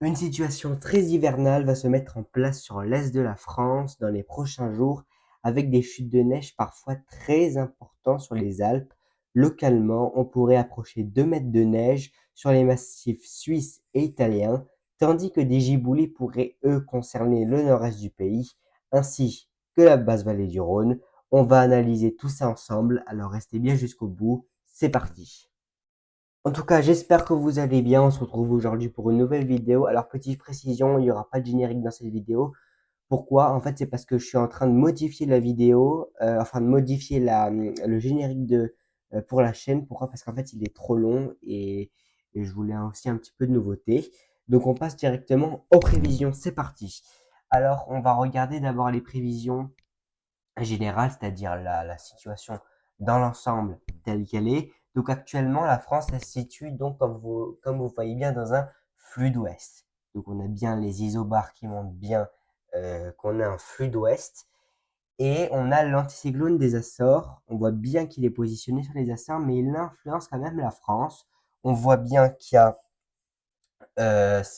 Une situation très hivernale va se mettre en place sur l'est de la France dans les prochains jours, avec des chutes de neige parfois très importantes sur les Alpes. Localement, on pourrait approcher 2 mètres de neige sur les massifs suisses et italiens, tandis que des giboulées pourraient, eux, concerner le nord-est du pays, ainsi que la basse vallée du Rhône. On va analyser tout ça ensemble, alors restez bien jusqu'au bout. C'est parti! En tout cas, j'espère que vous allez bien. On se retrouve aujourd'hui pour une nouvelle vidéo. Alors, petite précision, il n'y aura pas de générique dans cette vidéo. Pourquoi? En fait, c'est parce que je suis en train de modifier la vidéo, enfin de modifier le générique pour la chaîne. Pourquoi? Parce qu'en fait, il est trop long et je voulais aussi un petit peu de nouveauté. Donc, on passe directement aux prévisions. C'est parti. Alors, on va regarder d'abord les prévisions générale, c'est-à-dire la situation dans l'ensemble telle qu'elle est. Donc actuellement, la France, elle se situe donc, comme vous voyez bien, dans un flux d'ouest. Donc on a bien les isobars qui montrent bien qu'on a un flux d'ouest. Et on a l'anticyclone des Açores. On voit bien qu'il est positionné sur les Açores, mais il influence quand même la France. On voit bien qu'il y a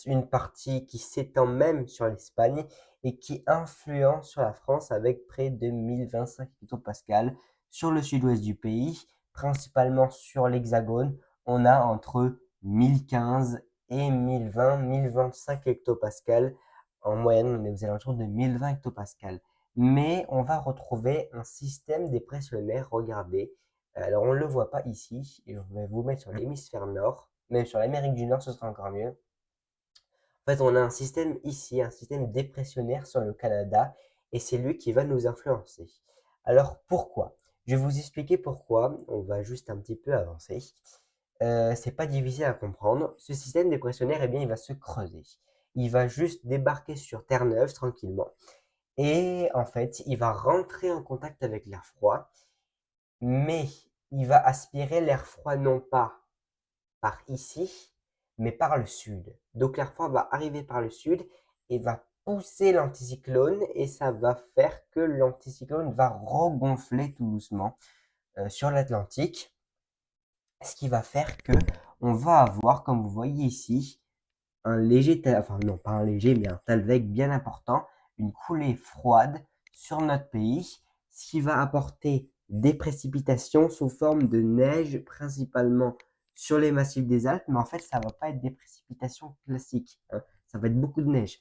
une partie qui s'étend même sur l'Espagne et qui influence sur la France avec près de 1025 hectopascales sur le sud-ouest du pays, principalement sur l'Hexagone. On a entre 1015 et 1020, 1025 hectopascales. En moyenne, on est aux alentours de 1020 hectopascales. Mais on va retrouver un système dépressionnaire, regardez. Alors, on ne le voit pas ici, et je vais vous mettre sur l'hémisphère nord, même sur l'Amérique du Nord, ce sera encore mieux. En fait, on a un système ici, un système dépressionnaire sur le Canada, et c'est lui qui va nous influencer. Alors pourquoi? Je vais vous expliquer pourquoi. On va juste un petit peu avancer. C'est pas difficile à comprendre. Ce système dépressionnaire, eh bien, il va se creuser. Il va juste débarquer sur Terre-Neuve tranquillement. Et en fait, il va rentrer en contact avec l'air froid, mais il va aspirer l'air froid non pas par ici, mais par le sud. Donc l'air froid va arriver par le sud et va pousser l'anticyclone et ça va faire que l'anticyclone va regonfler tout doucement sur l'Atlantique, ce qui va faire que on va avoir, comme vous voyez ici, un léger, enfin non pas un léger, mais un talweg bien important, une coulée froide sur notre pays, ce qui va apporter des précipitations sous forme de neige, principalement sur les massifs des Alpes, mais en fait, ça va pas être des précipitations classiques, hein. Ça va être beaucoup de neige.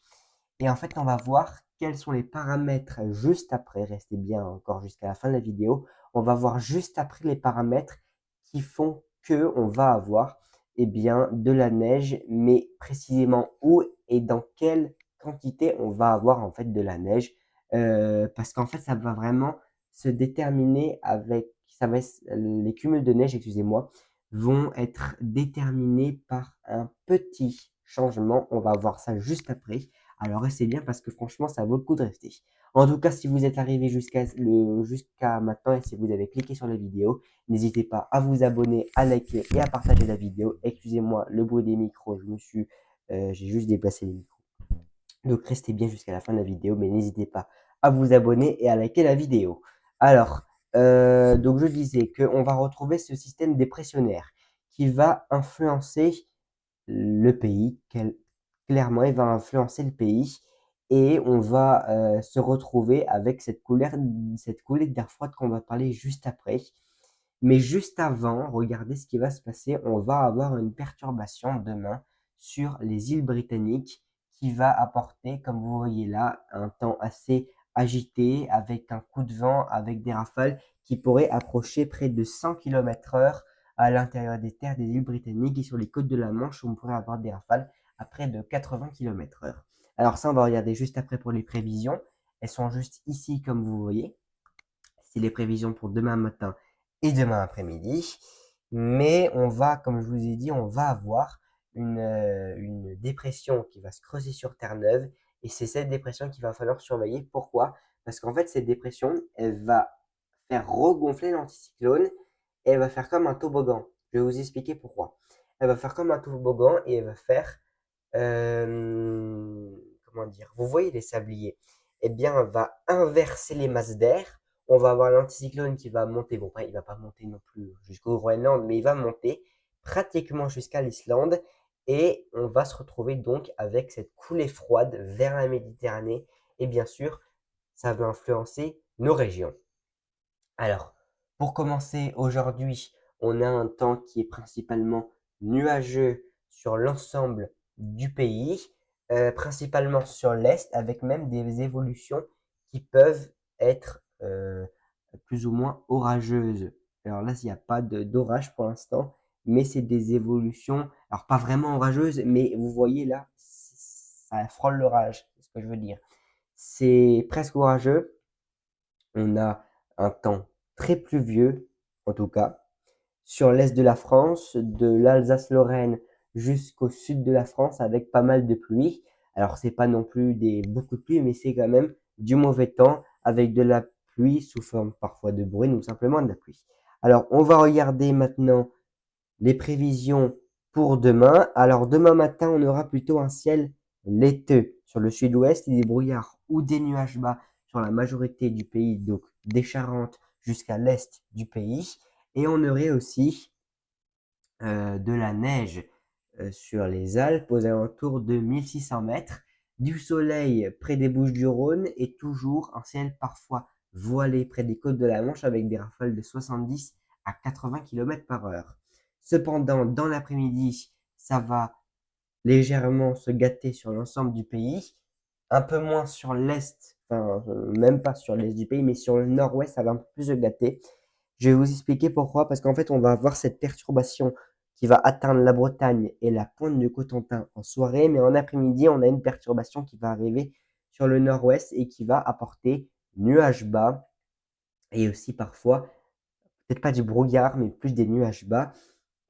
Et en fait, on va voir quels sont les paramètres juste après. Restez bien encore jusqu'à la fin de la vidéo. On va voir juste après les paramètres qui font que on va avoir bien de la neige, mais précisément où et dans quelle quantité on va avoir en fait de la neige. Parce qu'en fait, ça va vraiment se déterminer avec, les cumuls de neige, excusez-moi, vont être déterminés par un petit changement. On va voir ça juste après. Alors restez bien parce que franchement, ça vaut le coup de rester. En tout cas, si vous êtes arrivé jusqu'à maintenant et si vous avez cliqué sur la vidéo, n'hésitez pas à vous abonner, à liker et à partager la vidéo. Excusez-moi le bruit des micros, j'ai juste déplacé les micros. Donc restez bien jusqu'à la fin de la vidéo, mais n'hésitez pas à vous abonner et à liker la vidéo. Alors, donc je disais qu'on va retrouver ce système dépressionnaire qui va influencer le pays, clairement, il va influencer le pays et on va se retrouver avec cette coulée d'air froid qu'on va parler juste après. Mais juste avant, regardez ce qui va se passer. On va avoir une perturbation demain sur les îles britanniques qui va apporter, comme vous voyez là, un temps assez agité avec un coup de vent, avec des rafales qui pourraient approcher près de 100 km/h à l'intérieur des terres des îles britanniques et sur les côtes de la Manche où on pourrait avoir des rafales à près de 80 km/h. Alors ça, on va regarder juste après pour les prévisions. Elles sont juste ici, comme vous voyez. C'est les prévisions pour demain matin et demain après-midi. Mais on va, comme je vous ai dit, on va avoir une dépression qui va se creuser sur Terre-Neuve. Et c'est cette dépression qu'il va falloir surveiller. Pourquoi? Parce qu'en fait, cette dépression, elle va faire regonfler l'anticyclone et elle va faire comme un toboggan. Je vais vous expliquer pourquoi. Elle va faire comme un toboggan et elle va faire, comment dire, vous voyez les sabliers? Eh bien, elle va inverser les masses d'air. On va avoir l'anticyclone qui va monter. Bon, il va pas monter non plus jusqu'au Groenland, mais il va monter pratiquement jusqu'à l'Islande. et on va se retrouver donc avec cette coulée froide vers la Méditerranée et bien sûr, ça va influencer nos régions. Alors, pour commencer aujourd'hui, on a un temps qui est principalement nuageux sur l'ensemble du pays, principalement sur l'est, avec même des évolutions qui peuvent être plus ou moins orageuses. Alors là, il n'y a pas d'orage pour l'instant, mais c'est des évolutions, alors pas vraiment orageuses, mais vous voyez là, ça frôle l'orage, c'est ce que je veux dire. C'est presque orageux, on a un temps très pluvieux, en tout cas, sur l'est de la France, de l'Alsace-Lorraine jusqu'au sud de la France, avec pas mal de pluie. Alors, c'est pas non plus beaucoup de pluie, mais c'est quand même du mauvais temps, avec de la pluie sous forme parfois de bruine ou simplement de la pluie. Alors, on va regarder maintenant les prévisions pour demain. Alors, demain matin, on aura plutôt un ciel laiteux sur le sud-ouest et des brouillards ou des nuages bas sur la majorité du pays, donc des Charentes jusqu'à l'est du pays. Et on aurait aussi de la neige sur les Alpes aux alentours de 1600 mètres, du soleil près des Bouches-du-Rhône et toujours un ciel parfois voilé près des côtes de la Manche avec des rafales de 70 à 80 km par heure. Cependant, dans l'après-midi, ça va légèrement se gâter sur l'ensemble du pays, un peu moins sur l'est, enfin même pas sur l'est du pays, mais sur le nord-ouest, ça va un peu plus se gâter. Je vais vous expliquer pourquoi, parce qu'en fait, on va avoir cette perturbation qui va atteindre la Bretagne et la pointe du Cotentin en soirée, mais en après-midi, on a une perturbation qui va arriver sur le nord-ouest et qui va apporter nuages bas et aussi parfois, peut-être pas du brouillard, mais plus des nuages bas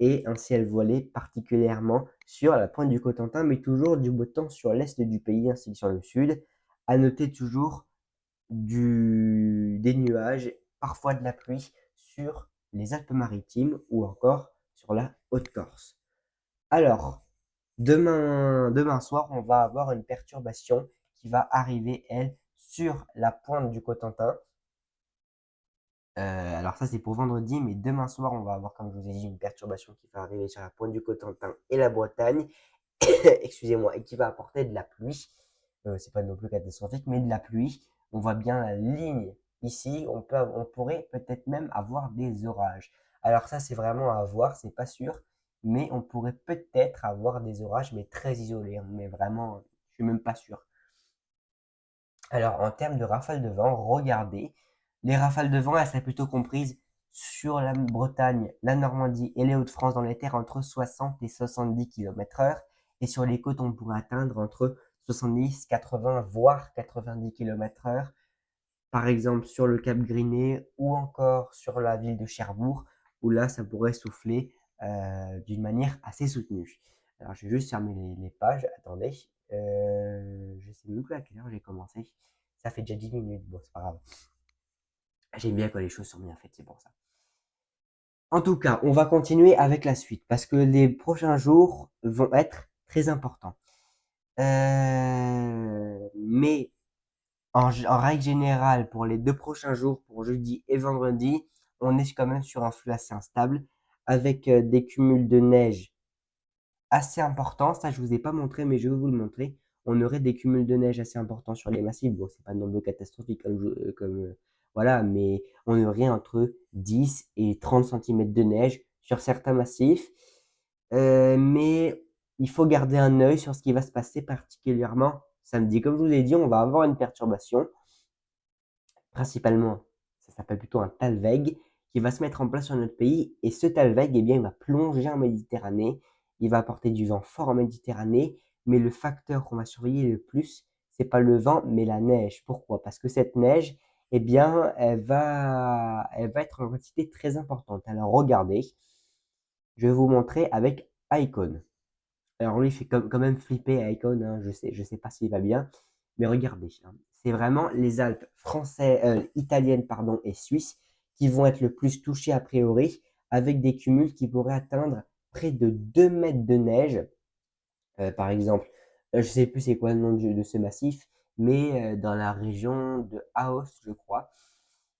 et un ciel voilé particulièrement sur la pointe du Cotentin, mais toujours du beau temps sur l'est du pays ainsi que sur le sud. À noter toujours des nuages, parfois de la pluie sur les Alpes-Maritimes ou encore sur la Haute-Corse. Alors, demain soir, on va avoir une perturbation qui va arriver, elle, sur la pointe du Cotentin. Alors ça, c'est pour vendredi, mais demain soir, on va avoir, comme je vous ai dit, une perturbation qui va arriver sur la pointe du Cotentin et la Bretagne, excusez-moi, et qui va apporter de la pluie. C'est pas non plus catastrophique, mais de la pluie. On voit bien la ligne ici. On pourrait peut-être même avoir des orages. Alors ça, c'est vraiment à voir, c'est pas sûr, mais on pourrait peut-être avoir des orages, mais très isolés, hein, mais vraiment, je suis même pas sûr. Alors, en termes de rafales de vent, regardez, les rafales de vent, elles seraient plutôt comprises sur la Bretagne, la Normandie et les Hauts-de-France dans les terres entre 60 et 70 km/h. Et sur les côtes, on pourrait atteindre entre 70, 80, voire 90 km/h. Par exemple, sur le Cap Griné ou encore sur la ville de Cherbourg, où là, ça pourrait souffler d'une manière assez soutenue. Alors, je vais juste fermer les pages. Attendez. Je sais même plus à quelle heure j'ai commencé. Ça fait déjà 10 minutes. Bon, c'est pas grave. J'aime bien quand les choses sont bien faites, c'est pour ça. En tout cas, on va continuer avec la suite parce que les prochains jours vont être très importants. Mais en règle générale, pour les 2 prochains jours, pour jeudi et vendredi, on est quand même sur un flux assez instable avec des cumuls de neige assez important. Ça, je vous ai pas montré, mais je vais vous le montrer. On aurait des cumuls de neige assez importants sur les massifs. Bon, c'est pas non plus catastrophique voilà, mais on aurait entre 10 et 30 centimètres de neige sur certains massifs. Mais il faut garder un œil sur ce qui va se passer particulièrement samedi. Comme je vous ai dit, on va avoir une perturbation, principalement, ça s'appelle plutôt un talweg, qui va se mettre en place sur notre pays. Et ce talweg, eh bien, il va plonger en Méditerranée. Il va apporter du vent fort en Méditerranée. Mais le facteur qu'on va surveiller le plus, c'est pas le vent, mais la neige. Pourquoi? Parce que cette neige, eh bien, elle va être en quantité très importante. Alors, regardez, je vais vous montrer avec Icon. Alors lui, il fait quand même flipper Icon, hein, je sais pas s'il va bien, mais regardez, hein, c'est vraiment les Alpes italiennes pardon, et suisses qui vont être le plus touchées a priori, avec des cumuls qui pourraient atteindre près de 2 mètres de neige, par exemple. Je sais plus c'est quoi le nom de ce massif, mais dans la région de Aoste, je crois.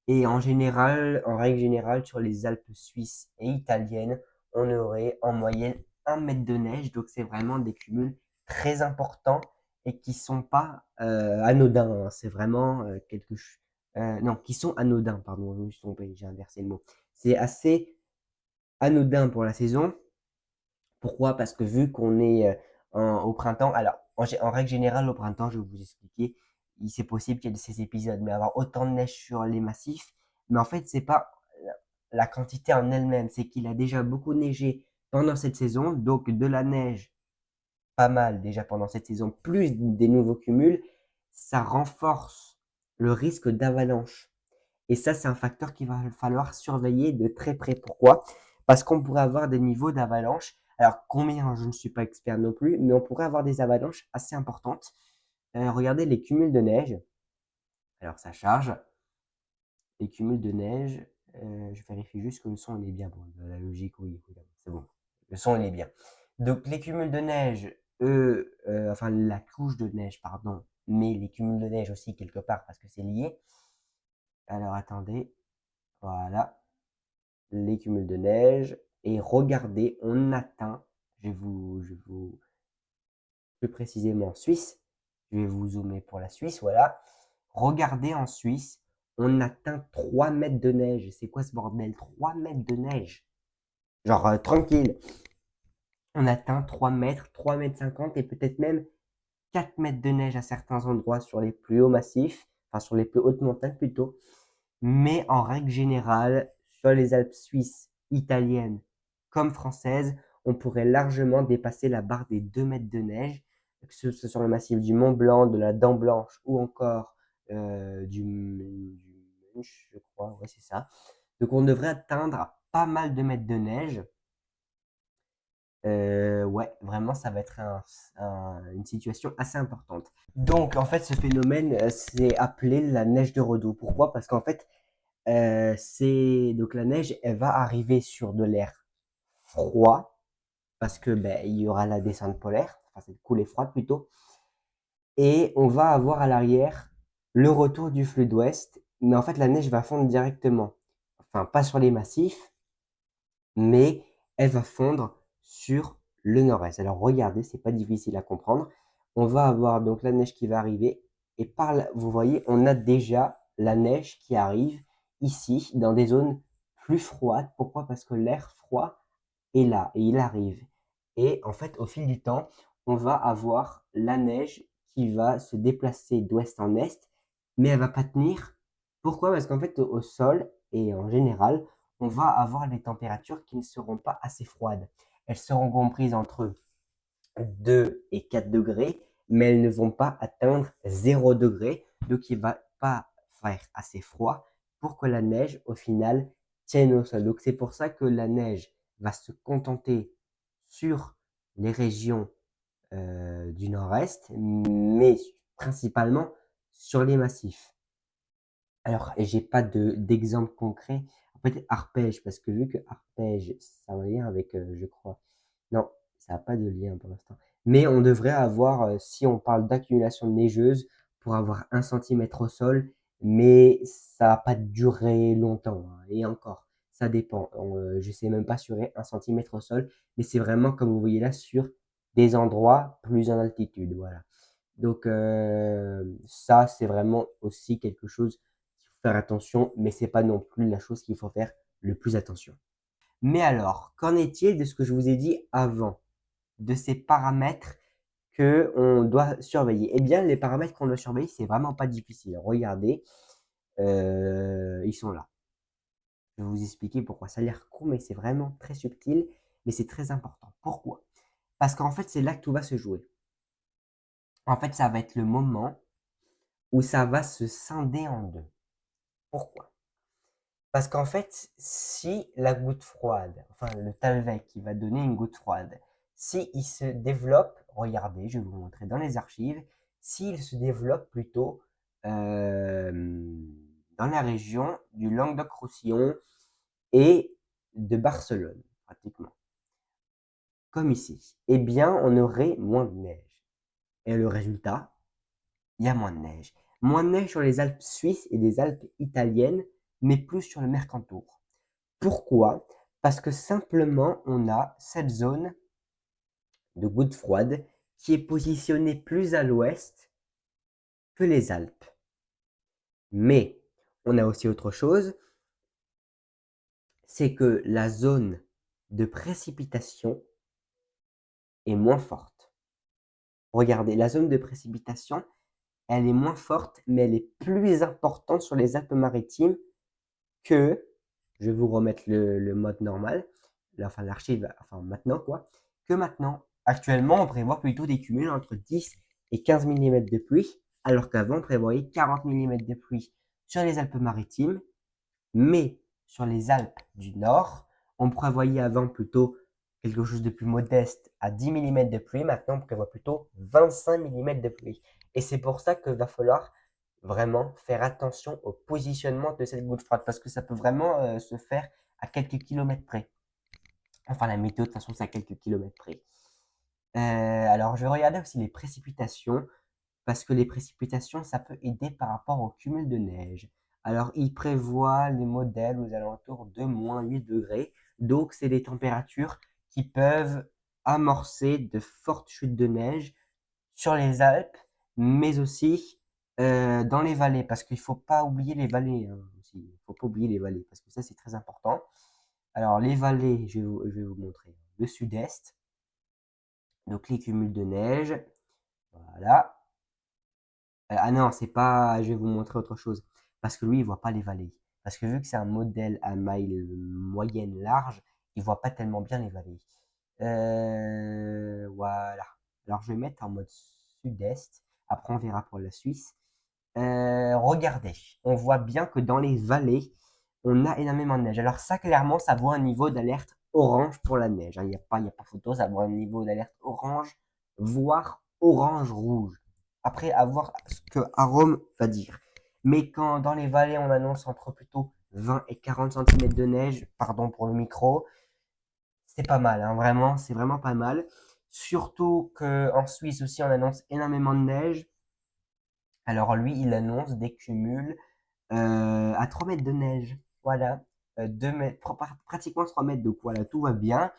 Et en général, en règle générale, sur les Alpes suisses et italiennes, on aurait en moyenne 1 mètre de neige. Donc, c'est vraiment des cumuls très importants et qui sont pas anodins, hein. C'est vraiment quelque chose. Non, qui sont anodins, pardon, je me suis trompé, j'ai inversé le mot. C'est assez anodin pour la saison. Pourquoi? Parce que vu qu'on est au printemps, alors en règle générale, au printemps, je vais vous expliquer, c'est possible qu'il y ait ces épisodes, mais avoir autant de neige sur les massifs, mais en fait, c'est pas la quantité en elle-même, c'est qu'il a déjà beaucoup neigé pendant cette saison, donc de la neige, pas mal déjà pendant cette saison, plus des nouveaux cumuls, ça renforce le risque d'avalanche. Et ça, c'est un facteur qu'il va falloir surveiller de très près. Pourquoi? Parce qu'on pourrait avoir des niveaux d'avalanche. Alors, combien, je ne suis pas expert non plus, mais on pourrait avoir des avalanches assez importantes. Regardez les cumuls de neige. Alors, ça charge. Les cumuls de neige. Je vérifie juste que le son il est bien. Bon, la logique, oui, c'est bon. Le son il est bien. Donc, les cumuls de neige, eux, enfin, la couche de neige, pardon, mais les cumuls de neige aussi quelque part parce que c'est lié. Alors, attendez. Voilà. Les cumuls de neige et regardez, on atteint, je vous plus précisément Suisse, je vais vous zoomer pour la Suisse, voilà. Regardez en Suisse, on atteint 3 mètres de neige. C'est quoi ce bordel? 3 mètres de neige. Genre tranquille. On atteint 3 mètres, 3 mètres 50 et peut-être même 4 mètres de neige à certains endroits sur les plus hauts massifs, enfin sur les plus hautes montagnes plutôt. Mais en règle générale, sur les Alpes suisses, italiennes comme françaises, on pourrait largement dépasser la barre des 2 mètres de neige, que ce soit sur le massif du Mont Blanc, de la Dent Blanche ou encore du Munch, je crois, ouais c'est ça. Donc on devrait atteindre pas mal de mètres de neige. Ouais, vraiment, ça va être une situation assez importante. Donc, en fait, ce phénomène, c'est appelé la neige de Redoux. Pourquoi? Parce qu'en fait, c'est donc la neige, elle va arriver sur de l'air froid parce que ben, il y aura la descente polaire, enfin cette coulée froide plutôt, et on va avoir à l'arrière le retour du flux d'ouest, mais en fait la neige va fondre directement, enfin pas sur les massifs, mais elle va fondre sur le nord-est. Alors regardez, c'est pas difficile à comprendre. On va avoir donc la neige qui va arriver et par là, vous voyez, on a déjà la neige qui arrive ici dans des zones plus froides. Pourquoi? Parce que l'air froid est là et il arrive. Et en fait, au fil du temps, on va avoir la neige qui va se déplacer d'ouest en est, mais elle va pas tenir. Pourquoi? Parce qu'en fait, au sol et en général, on va avoir des températures qui ne seront pas assez froides. Elles seront comprises entre 2 et 4 degrés, mais elles ne vont pas atteindre 0 degré, donc il ne va pas faire assez froid pour que la neige, au final, tienne au sol. Donc c'est pour ça que la neige va se contenter sur les régions du nord-est, mais principalement sur les massifs. Alors, j'ai pas d'exemple concret. En fait, arpège, parce que vu que arpège, ça a un lien avec, je crois. Non, ça n'a pas de lien pour l'instant. Mais on devrait avoir, si on parle d'accumulation neigeuse, pour avoir 1 centimètre au sol, mais ça va pas durer longtemps, hein. Et encore, ça dépend. Je sais même pas sur 1 centimètre au sol, mais c'est vraiment comme vous voyez là sur des endroits plus en altitude, voilà. Donc ça, c'est vraiment aussi quelque chose qu'il faut faire attention, mais c'est pas non plus la chose qu'il faut faire le plus attention. Mais alors, qu'en est-il de ce que je vous ai dit avant, de ces paramètres que on doit surveiller? Eh bien, les paramètres qu'on doit surveiller, c'est vraiment pas difficile. Regardez, ils sont là. Je vais vous expliquer pourquoi. Ça a l'air court, mais c'est vraiment très subtil, mais c'est très important. Pourquoi? Parce qu'en fait, c'est là que tout va se jouer. En fait, ça va être le moment où ça va se scinder en deux. Pourquoi? Parce qu'en fait, si la goutte froide, enfin le Talvec qui va donner une goutte froide, si il se développe, regardez, je vais vous montrer dans les archives, s'il se développe plutôt dans la région du Languedoc-Roussillon et de Barcelone, pratiquement, comme ici, eh bien, on aurait moins de neige. Et le résultat, il y a moins de neige. Moins de neige sur les Alpes suisses et les Alpes italiennes, mais plus sur le Mercantour. Pourquoi? Parce que simplement, on a cette zone de gouttes froides qui est positionné plus à l'ouest que les Alpes. Mais on a aussi autre chose, c'est que la zone de précipitation est moins forte. Regardez, la zone de précipitation, elle est moins forte, mais elle est plus importante sur les Alpes-Maritimes que, je vais vous remettre le mode normal, enfin l'archive, enfin maintenant quoi, que maintenant. Actuellement, on prévoit plutôt des cumuls entre 10 et 15 mm de pluie, alors qu'avant, on prévoyait 40 mm de pluie sur les Alpes-Maritimes, mais sur les Alpes du Nord, on prévoyait avant plutôt quelque chose de plus modeste à 10 mm de pluie. Maintenant, on prévoit plutôt 25 mm de pluie. Et c'est pour ça qu'il va falloir vraiment faire attention au positionnement de cette goutte froide parce que ça peut vraiment se faire à quelques kilomètres près. Enfin, la météo, de toute façon, c'est à quelques kilomètres près. Alors, je vais regarder aussi les précipitations parce que les précipitations, ça peut aider par rapport au cumul de neige. Alors, il prévoit les modèles aux alentours de moins 8 degrés. Donc, c'est des températures qui peuvent amorcer de fortes chutes de neige sur les Alpes, mais aussi dans les vallées, parce qu'il ne faut pas oublier les vallées. Hein, aussi. Il ne faut pas oublier les vallées, parce que ça, c'est très important. Alors, les vallées, je vais vous montrer le sud-est. Donc, les cumuls de neige. Voilà. Ah non, c'est pas. Je vais vous montrer autre chose. Parce que lui, il voit pas les vallées. Parce que vu que c'est un modèle à maille moyenne large, il voit pas tellement bien les vallées. Voilà. Alors je vais mettre en mode sud-est. Après, on verra pour la Suisse. Regardez, on voit bien que dans les vallées, on a énormément de neige. Alors ça, clairement, ça vaut un niveau d'alerte orange pour la neige. Il n'y a pas photo, ça vaut un niveau d'alerte orange, voire orange-rouge. Après, à voir ce que Arome va dire. Mais quand dans les vallées, on annonce entre plutôt 20 et 40 cm de neige, pardon pour le micro, c'est pas mal, hein, vraiment, c'est vraiment pas mal. Surtout qu'en Suisse aussi, on annonce énormément de neige. Alors lui, il annonce des cumuls à 3 mètres de neige. Voilà, 2 mètres, pratiquement 3 mètres, donc voilà, tout va bien.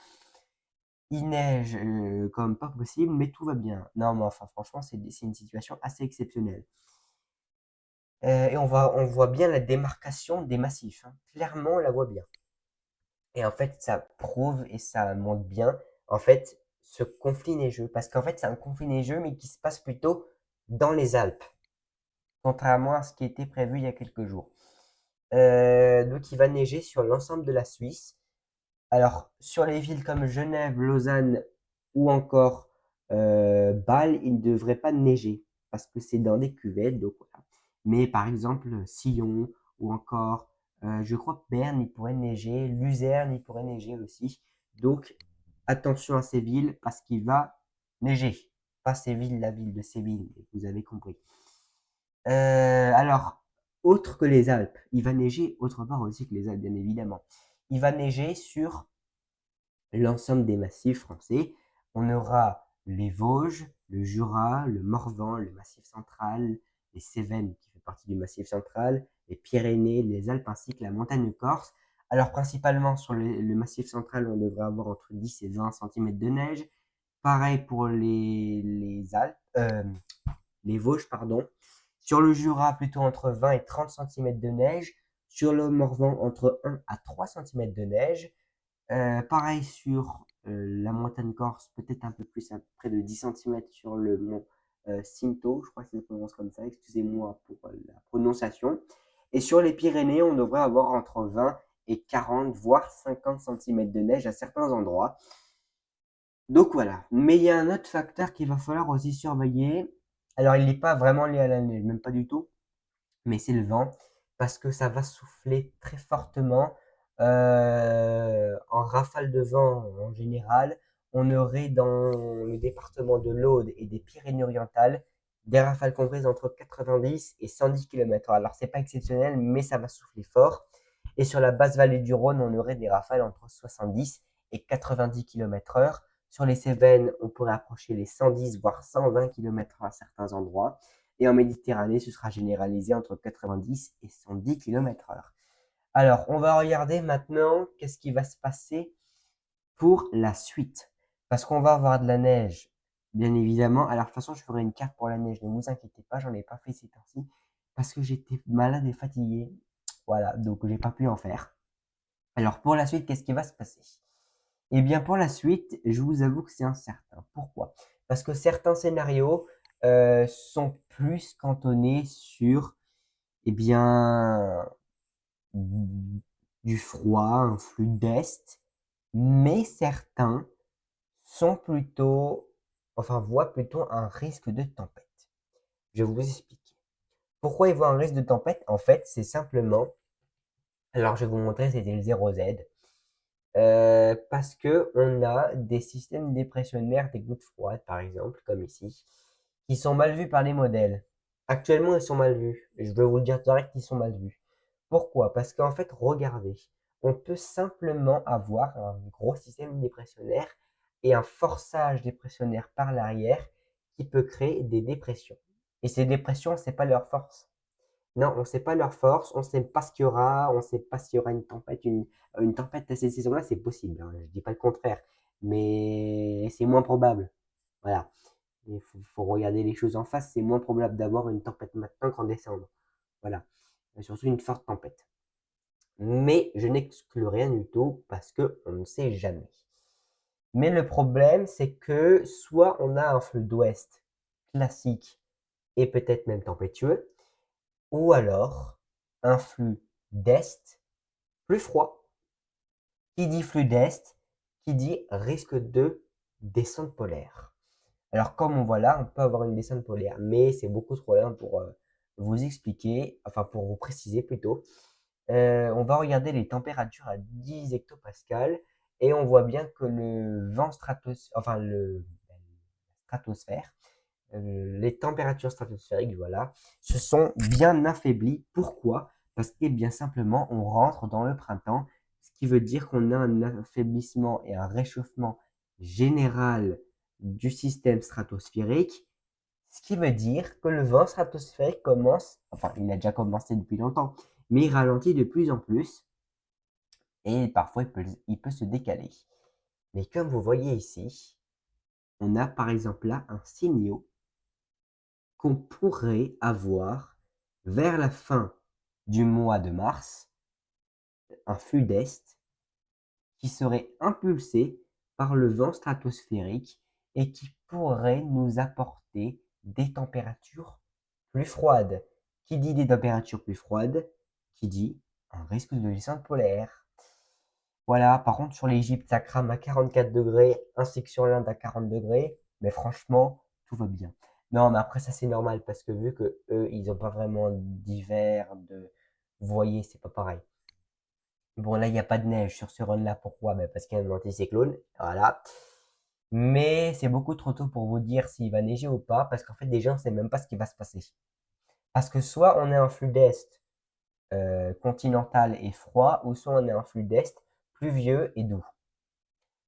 Il neige comme pas possible, mais tout va bien. Non, mais enfin, franchement, c'est une situation assez exceptionnelle. Et on voit bien la démarcation des massifs. Hein. Clairement, on la voit bien. Et en fait, ça prouve et ça montre bien, en fait, ce conflit neigeux. Parce qu'en fait, c'est un conflit neigeux, mais qui se passe plutôt dans les Alpes, contrairement à ce qui était prévu il y a quelques jours. Donc, il va neiger sur l'ensemble de la Suisse. Alors, sur les villes comme Genève, Lausanne ou encore Bâle, il ne devrait pas neiger parce que c'est dans des cuvettes. Donc voilà. Mais par exemple, Sillon ou encore, je crois, Berne, il pourrait neiger. Luzerne, il pourrait neiger aussi. Donc, attention à ces villes parce qu'il va neiger. Pas ces villes, la ville de Séville, vous avez compris. Alors, autre que les Alpes, il va neiger autre part aussi que les Alpes, bien évidemment. Il va neiger sur l'ensemble des massifs français. On aura les Vosges, le Jura, le Morvan, le Massif central, les Cévennes qui fait partie du Massif central, les Pyrénées, les Alpes ainsi que la montagne corse. Alors principalement sur le Massif central, on devrait avoir entre 10 et 20 cm de neige. Pareil pour les Alpes, les Vosges, pardon. Sur le Jura, plutôt entre 20 et 30 cm de neige. Sur le Morvan, entre 1 à 3 cm de neige. Pareil sur la montagne corse, peut-être un peu plus, à près de 10 cm sur le mont Cinto, je crois que ça se prononce comme ça, excusez-moi pour la prononciation. Et sur les Pyrénées, on devrait avoir entre 20 et 40, voire 50 cm de neige à certains endroits. Donc voilà. Mais il y a un autre facteur qu'il va falloir aussi surveiller. Alors, il n'est pas vraiment lié à la neige, même pas du tout, mais c'est le vent, parce que ça va souffler très fortement en rafale de vent en général. On aurait dans le département de l'Aude et des Pyrénées-Orientales des rafales comprises entre 90 et 110 km/h. Alors, c'est pas exceptionnel, mais ça va souffler fort. Et sur la basse vallée du Rhône, on aurait des rafales entre 70 et 90 km/h. Sur les Cévennes, on pourrait approcher les 110 voire 120 km/h à certains endroits. Et en Méditerranée, ce sera généralisé entre 90 et 110 km/h. Alors, on va regarder maintenant qu'est-ce qui va se passer pour la suite. Parce qu'on va avoir de la neige, bien évidemment. Alors, de toute façon, je ferai une carte pour la neige, ne vous inquiétez pas, j'en ai pas fait ces temps-ci parce que j'étais malade et fatigué. Voilà, donc j'ai pas pu en faire. Alors, pour la suite, qu'est-ce qui va se passer? Eh bien, pour la suite, je vous avoue que c'est incertain. Pourquoi? Parce que certains scénarios sont plus cantonnés sur, eh bien, du froid, un flux d'est, mais certains sont plutôt, enfin, voient plutôt un risque de tempête. Je vais vous expliquer. Pourquoi ils voient un risque de tempête? En fait, c'est simplement, alors je vais vous montrer, c'était le 0Z. Parce que on a des systèmes dépressionnaires, des gouttes froides, par exemple, comme ici, qui sont mal vus par les modèles. Actuellement, ils sont mal vus. Je vais vous le dire direct, ils sont mal vus. Pourquoi? Parce qu'en fait, regardez, on peut simplement avoir un gros système dépressionnaire et un forçage dépressionnaire par l'arrière qui peut créer des dépressions. Et ces dépressions, c'est pas leur force. Non, on ne sait pas leur force, on ne sait pas ce qu'il y aura, on ne sait pas s'il y aura une tempête à cette saison-là, c'est possible, hein, je ne dis pas le contraire, mais c'est moins probable. Voilà. Il faut regarder les choses en face, c'est moins probable d'avoir une tempête maintenant qu'en décembre. Voilà. Et surtout une forte tempête. Mais je n'exclus rien du tout parce qu'on ne sait jamais. Mais le problème, c'est que soit on a un flux d'ouest classique et peut-être même tempétueux, ou alors un flux d'est plus froid. Qui dit flux d'est, qui dit risque de descente polaire. Alors comme on voit là, on peut avoir une descente polaire, mais c'est beaucoup trop lent pour vous expliquer, enfin pour vous préciser plutôt. On va regarder les températures à 10 hectopascales et on voit bien que le vent enfin le stratosphère, les températures stratosphériques, voilà, se sont bien affaiblies. Pourquoi? Parce que bien simplement, on rentre dans le printemps, ce qui veut dire qu'on a un affaiblissement et un réchauffement général du système stratosphérique, ce qui veut dire que le vent stratosphérique commence, enfin il a déjà commencé depuis longtemps, mais il ralentit de plus en plus et parfois il peut se décaler. Mais comme vous voyez ici, on a par exemple là un signaux qu'on pourrait avoir vers la fin du mois de mars un flux d'est qui serait impulsé par le vent stratosphérique et qui pourrait nous apporter des températures plus froides. Qui dit des températures plus froides, qui dit un risque de descente polaire. Voilà, par contre sur l'Égypte, ça crame à 44 degrés, ainsi que sur l'Inde à 40 degrés, mais franchement, tout va bien. Non, mais après ça c'est normal parce que vu que eux, ils n'ont pas vraiment d'hiver, vous voyez, c'est pas pareil. Bon, là, il n'y a pas de neige sur ce run-là. Pourquoi? Ben, parce qu'il y a un anticyclone. Voilà. Mais c'est beaucoup trop tôt pour vous dire s'il va neiger ou pas, parce qu'en fait, déjà, on ne sait même pas ce qui va se passer. Parce que soit on est un flux d'est continental et froid, ou soit on est un flux d'est pluvieux et doux.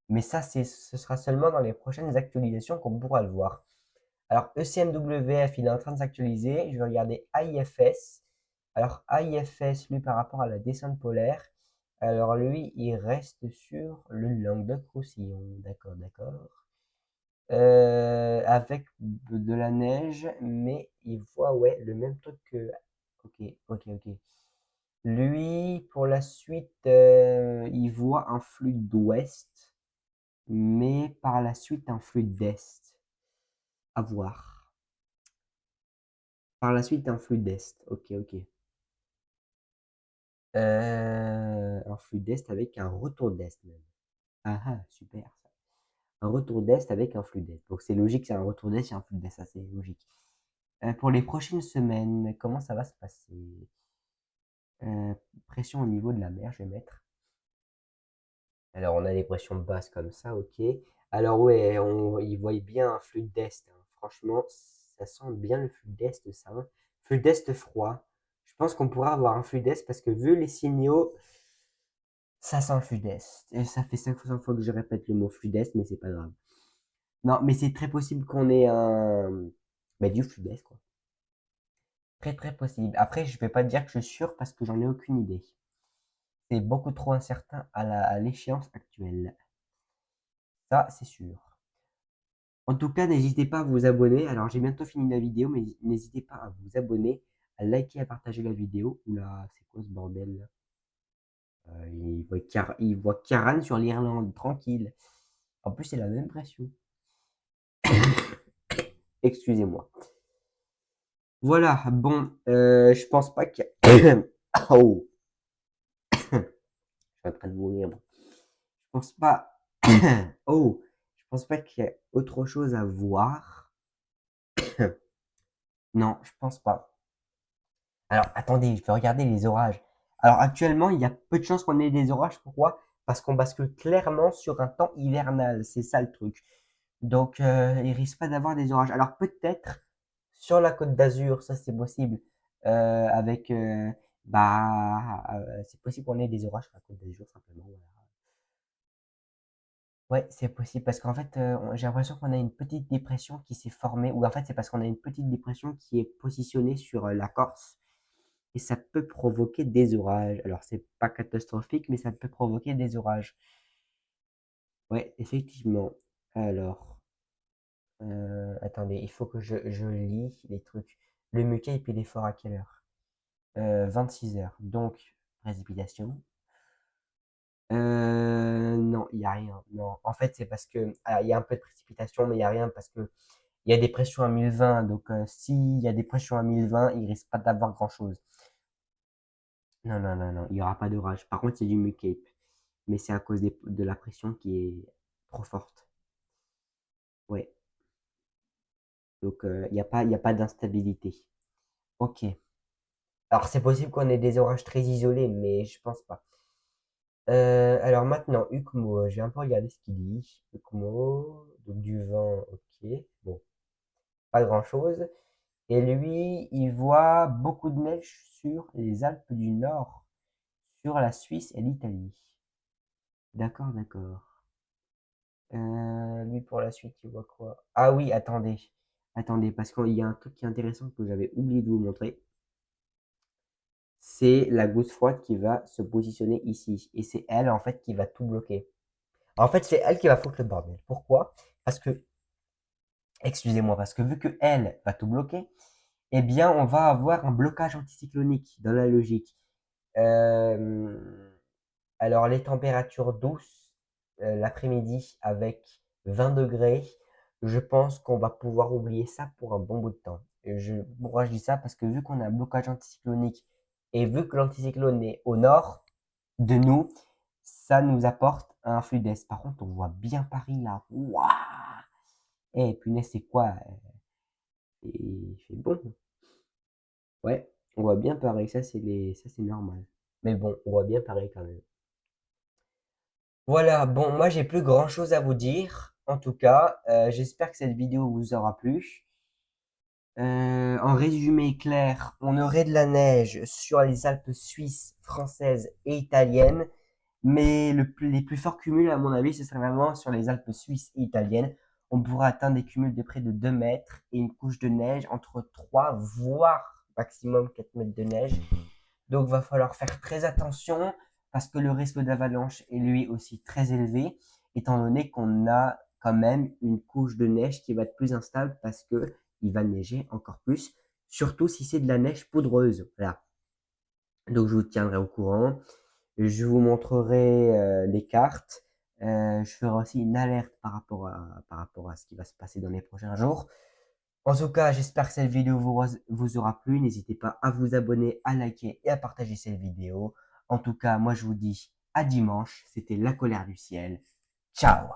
Mais ça, ce sera seulement dans les prochaines actualisations qu'on pourra le voir. Alors, ECMWF, il est en train de s'actualiser. Je vais regarder AIFS. Alors, AIFS, lui, par rapport à la descente polaire, alors lui, il reste sur le Languedoc-Roussillon. D'accord, d'accord. Avec de la neige, mais il voit, ouais, le même truc que... Ok, ok, ok. Lui, pour la suite, il voit un flux d'ouest, mais par la suite un flux d'est. À voir. Par la suite un flux d'est. Ok, ok. Un flux d'est avec un retour d'est même. Ah ah, super ça. Un retour d'est avec un flux d'est. Donc c'est logique, c'est un retour d'est et un flux d'est, ça c'est logique. Pour les prochaines semaines, comment ça va se passer? Pression au niveau de la mer, je vais mettre. Alors on a des pressions basses comme ça, ok. Alors ouais, il voit bien un flux d'est, hein. Franchement, ça sent bien le flux d'est, ça, hein. Flux d'est froid. Je pense qu'on pourra avoir un flux d'est parce que vu les signaux, ça sent le flux d'est. Et ça fait 500 fois que je répète le mot flux d'est, mais c'est pas grave. Non, mais c'est très possible qu'on ait du flux d'est, quoi. Très très possible. Après, je vais pas dire que je suis sûr parce que j'en ai aucune idée. C'est beaucoup trop incertain à l'échéance actuelle. Ça, c'est sûr. En tout cas, n'hésitez pas à vous abonner. Alors, j'ai bientôt fini la vidéo, mais n'hésitez pas à vous abonner, à liker, à partager la vidéo. Oula, c'est quoi ce bordel là? Il voit Karan sur l'Irlande, tranquille. En plus, c'est la même pression. Excusez-moi. Voilà, bon, je pense pas qu'il y a... Oh, je suis en train de mourir. Moi. Je pense pas... Oh, je pense pas qu'il y a autre chose à voir. Non, je pense pas. Alors, attendez, je vais regarder les orages. Alors, actuellement, il y a peu de chances qu'on ait des orages. Pourquoi? Parce qu'on bascule clairement sur un temps hivernal. C'est ça le truc. Donc, il risque pas d'avoir des orages. Alors, peut-être sur la Côte d'Azur, ça c'est possible. Avec, c'est possible qu'on ait des orages sur la Côte d'Azur, simplement. Voilà. Ouais, c'est possible parce qu'en fait, j'ai l'impression qu'on a une petite dépression qui s'est formée, ou en fait, c'est parce qu'on a une petite dépression qui est positionnée sur la Corse et ça peut provoquer des orages. Alors, c'est pas catastrophique, mais ça peut provoquer des orages. Ouais, effectivement. Alors, attendez, il faut que je lis les trucs. Le Mucay, il est fort à quelle heure? 26 heures. Donc, précipitation. Non, il n'y a rien. Non, en fait, c'est parce que il y a un peu de précipitation, mais il n'y a rien parce que il y a des pressions à 1020. Donc, s'il y a des pressions à 1020, il risque pas d'avoir grand-chose. Non, non, non, non, il n'y aura pas d'orage. Par contre, c'est du Mucape. Mais c'est à cause de la pression qui est trop forte. Ouais. Donc, il y a pas d'instabilité. Ok. Alors, c'est possible qu'on ait des orages très isolés, mais je pense pas. Alors maintenant, Ukmo, je vais un peu regarder ce qu'il dit. Ukmo, donc du vent, ok. Bon, pas grand-chose. Et lui, il voit beaucoup de neige sur les Alpes du Nord, sur la Suisse et l'Italie. D'accord, d'accord. Lui, pour la suite, il voit quoi? Ah oui, attendez. Attendez, parce qu'il y a un truc qui est intéressant que j'avais oublié de vous montrer. C'est la goutte froide qui va se positionner ici. Et c'est elle, en fait, qui va tout bloquer. En fait, c'est elle qui va foutre le bordel. Pourquoi? Parce que, excusez-moi, parce que vu que elle va tout bloquer, eh bien, on va avoir un blocage anticyclonique dans la logique. Euh, alors, les températures douces l'après-midi avec 20 degrés, je pense qu'on va pouvoir oublier ça pour un bon bout de temps. Pourquoi je dis ça? Parce que vu qu'on a un blocage anticyclonique et vu que l'anticyclone est au nord de nous, ça nous apporte un flux d'est. Par contre, on voit bien Paris là. Waouh! Eh, punaise, c'est quoi? Il fait bon. Ouais, on voit bien Paris. Ça c'est normal. Mais bon, on voit bien Paris quand même. Voilà, bon, moi j'ai plus grand chose à vous dire. En tout cas, j'espère que cette vidéo vous aura plu. En résumé clair, on aurait de la neige sur les Alpes suisses, françaises et italiennes. Mais les plus forts cumuls, à mon avis, ce serait vraiment sur les Alpes suisses et italiennes. On pourra atteindre des cumuls de près de 2 mètres et une couche de neige entre 3 voire maximum 4 mètres de neige. Donc, va falloir faire très attention parce que le risque d'avalanche est lui aussi très élevé, étant donné qu'on a quand même une couche de neige qui va être plus instable parce que il va neiger encore plus, surtout si c'est de la neige poudreuse. Voilà. Donc, je vous tiendrai au courant. Je vous montrerai les cartes. Je ferai aussi une alerte par rapport à ce qui va se passer dans les prochains jours. En tout cas, j'espère que cette vidéo vous aura plu. N'hésitez pas à vous abonner, à liker et à partager cette vidéo. En tout cas, moi je vous dis à dimanche. C'était La Colère du Ciel. Ciao!